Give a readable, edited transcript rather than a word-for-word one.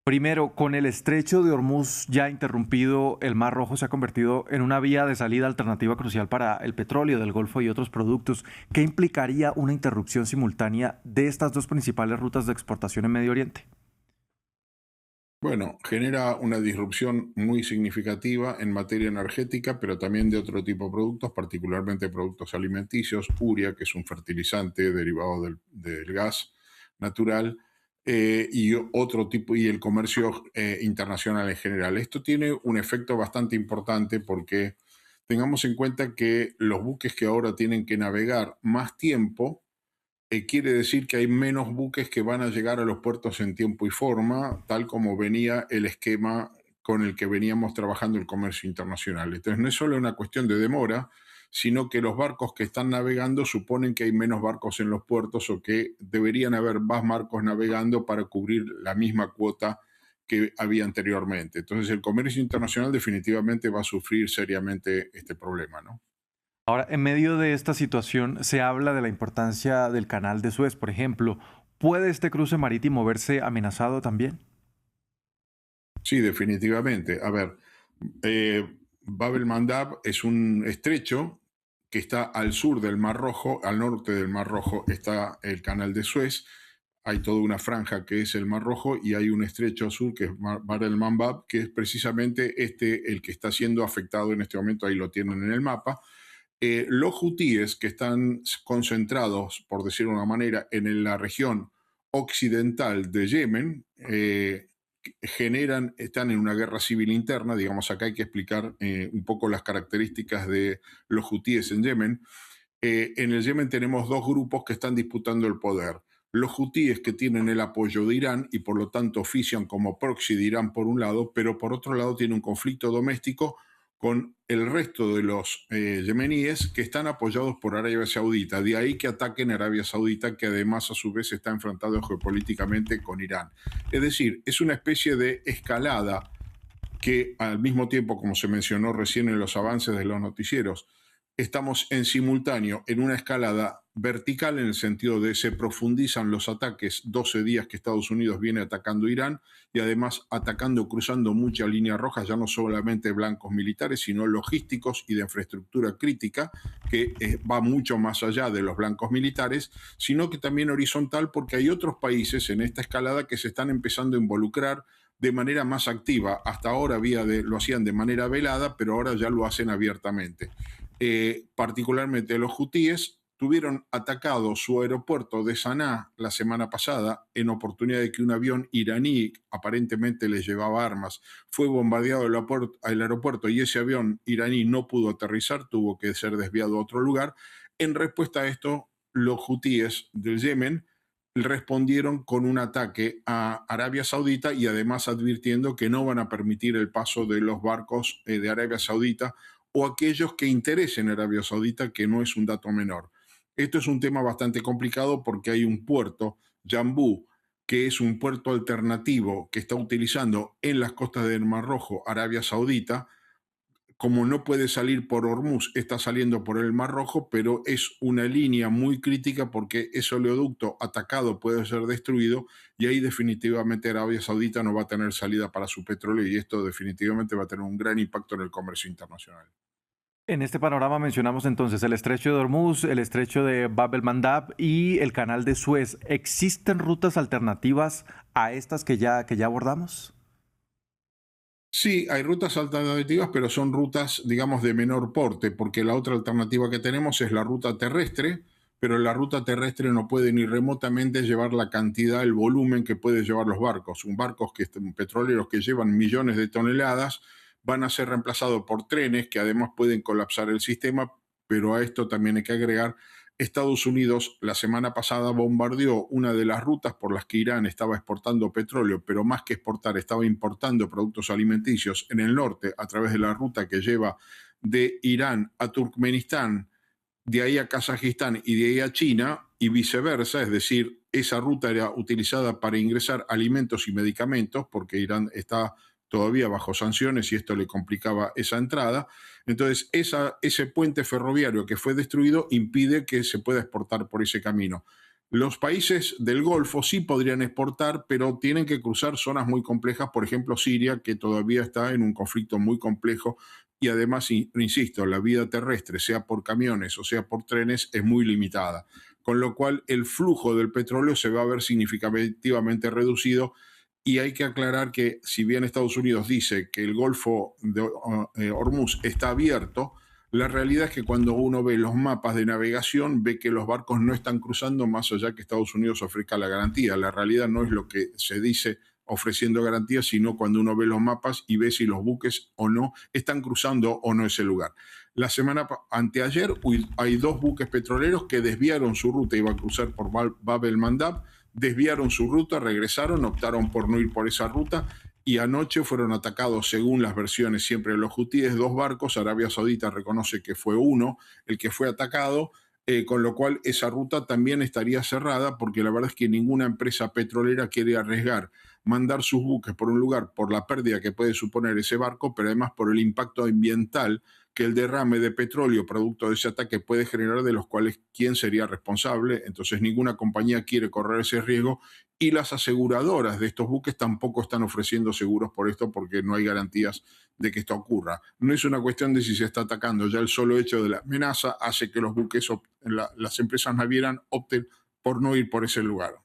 Primero, con el estrecho de Hormuz ya interrumpido, el Mar Rojo se ha convertido en una vía de salida alternativa crucial para el petróleo del Golfo y otros productos. ¿Qué implicaría una interrupción simultánea de estas dos principales rutas de exportación en Medio Oriente? Bueno, genera una disrupción muy significativa en materia energética, pero también de otro tipo de productos, particularmente productos alimenticios, urea, que es un fertilizante derivado del gas natural, y otro tipo, y el comercio internacional en general. Esto tiene un efecto bastante importante porque tengamos en cuenta que los buques que ahora tienen que navegar más tiempo, quiere decir que hay menos buques que van a llegar a los puertos en tiempo y forma, tal como venía el esquema con el que veníamos trabajando el comercio internacional. Entonces, no es solo una cuestión de demora, sino que los barcos que están navegando suponen que hay menos barcos en los puertos o que deberían haber más barcos navegando para cubrir la misma cuota que había anteriormente. Entonces, el comercio internacional definitivamente va a sufrir seriamente este problema, ¿no? Ahora, en medio de esta situación se habla de la importancia del canal de Suez, por ejemplo. ¿Puede este cruce marítimo verse amenazado también? Sí, definitivamente. A ver, Bab el Mandab es un estrecho que está al sur del Mar Rojo, al norte del Mar Rojo está el canal de Suez, hay toda una franja que es el Mar Rojo y hay un estrecho sur que es Bab el Mandab, que es precisamente este el que está siendo afectado en este momento, ahí lo tienen en el mapa. Los hutíes que están concentrados, por decirlo de una manera, en la región occidental de Yemen, están en una guerra civil interna, digamos, acá hay que explicar un poco las características de los hutíes en Yemen. En el Yemen tenemos dos grupos que están disputando el poder. Los hutíes que tienen el apoyo de Irán y por lo tanto ofician como proxy de Irán por un lado, pero por otro lado tiene un conflicto doméstico con el resto de los yemeníes que están apoyados por Arabia Saudita. De ahí que ataquen a Arabia Saudita, que además a su vez está enfrentado geopolíticamente con Irán. Es decir, es una especie de escalada que al mismo tiempo, como se mencionó recién en los avances de los noticieros, estamos en simultáneo en una escalada vertical en el sentido de se profundizan los ataques 12 días que Estados Unidos viene atacando Irán y además atacando, cruzando muchas líneas rojas, ya no solamente blancos militares, sino logísticos y de infraestructura crítica, que va mucho más allá de los blancos militares, sino que también horizontal porque hay otros países en esta escalada que se están empezando a involucrar de manera más activa. Hasta ahora lo hacían de manera velada, pero ahora ya lo hacen abiertamente. Particularmente los hutíes tuvieron atacado su aeropuerto de Sanaa la semana pasada en oportunidad de que un avión iraní, aparentemente les llevaba armas, fue bombardeado el aeropuerto y ese avión iraní no pudo aterrizar, tuvo que ser desviado a otro lugar. En respuesta a esto, los hutíes del Yemen respondieron con un ataque a Arabia Saudita y además advirtiendo que no van a permitir el paso de los barcos de Arabia Saudita o aquellos que interesen a Arabia Saudita, que no es un dato menor. Esto es un tema bastante complicado porque hay un puerto, Jambú, que es un puerto alternativo que está utilizando en las costas del Mar Rojo Arabia Saudita. Como no puede salir por Hormuz, está saliendo por el Mar Rojo, pero es una línea muy crítica porque ese oleoducto atacado puede ser destruido y ahí definitivamente Arabia Saudita no va a tener salida para su petróleo y esto definitivamente va a tener un gran impacto en el comercio internacional. En este panorama mencionamos entonces el estrecho de Hormuz, el estrecho de Bab el Mandab y el canal de Suez. ¿Existen rutas alternativas a estas que ya abordamos? Sí, hay rutas alternativas, pero son rutas, digamos, de menor porte, porque la otra alternativa que tenemos es la ruta terrestre, pero la ruta terrestre no puede ni remotamente llevar la cantidad, el volumen que puede llevar los barcos. Un barcos petroleros que llevan millones de toneladas van a ser reemplazados por trenes que además pueden colapsar el sistema, pero a esto también hay que agregar Estados Unidos la semana pasada bombardeó una de las rutas por las que Irán estaba exportando petróleo, pero más que exportar, estaba importando productos alimenticios en el norte a través de la ruta que lleva de Irán a Turkmenistán, de ahí a Kazajistán y de ahí a China y viceversa, es decir, esa ruta era utilizada para ingresar alimentos y medicamentos porque Irán está todavía bajo sanciones y esto le complicaba esa entrada. Entonces, ese puente ferroviario que fue destruido impide que se pueda exportar por ese camino. Los países del Golfo sí podrían exportar, pero tienen que cruzar zonas muy complejas, por ejemplo Siria, que todavía está en un conflicto muy complejo y además, insisto, la vida terrestre, sea por camiones o sea por trenes, es muy limitada, con lo cual el flujo del petróleo se va a ver significativamente reducido. Y hay que aclarar que si bien Estados Unidos dice que el Golfo de Hormuz está abierto, la realidad es que cuando uno ve los mapas de navegación, ve que los barcos no están cruzando más allá que Estados Unidos ofrezca la garantía. La realidad no es lo que se dice ofreciendo garantía, sino cuando uno ve los mapas y ve si los buques o no están cruzando o no ese lugar. La semana anteayer hay 2 buques petroleros que desviaron su ruta, iban a cruzar por Bab el Mandab, desviaron su ruta, regresaron, optaron por no ir por esa ruta y anoche fueron atacados, según las versiones siempre de los hutíes, 2 barcos. Arabia Saudita reconoce que fue uno el que fue atacado, con lo cual esa ruta también estaría cerrada, porque la verdad es que ninguna empresa petrolera quiere arriesgar mandar sus buques por un lugar por la pérdida que puede suponer ese barco, pero además por el impacto ambiental que el derrame de petróleo producto de ese ataque puede generar, de los cuales quién sería responsable. Entonces ninguna compañía quiere correr ese riesgo y las aseguradoras de estos buques tampoco están ofreciendo seguros por esto, porque no hay garantías de que esto ocurra. No es una cuestión de si se está atacando, ya el solo hecho de la amenaza hace que los buques, las empresas navieras opten por no ir por ese lugar.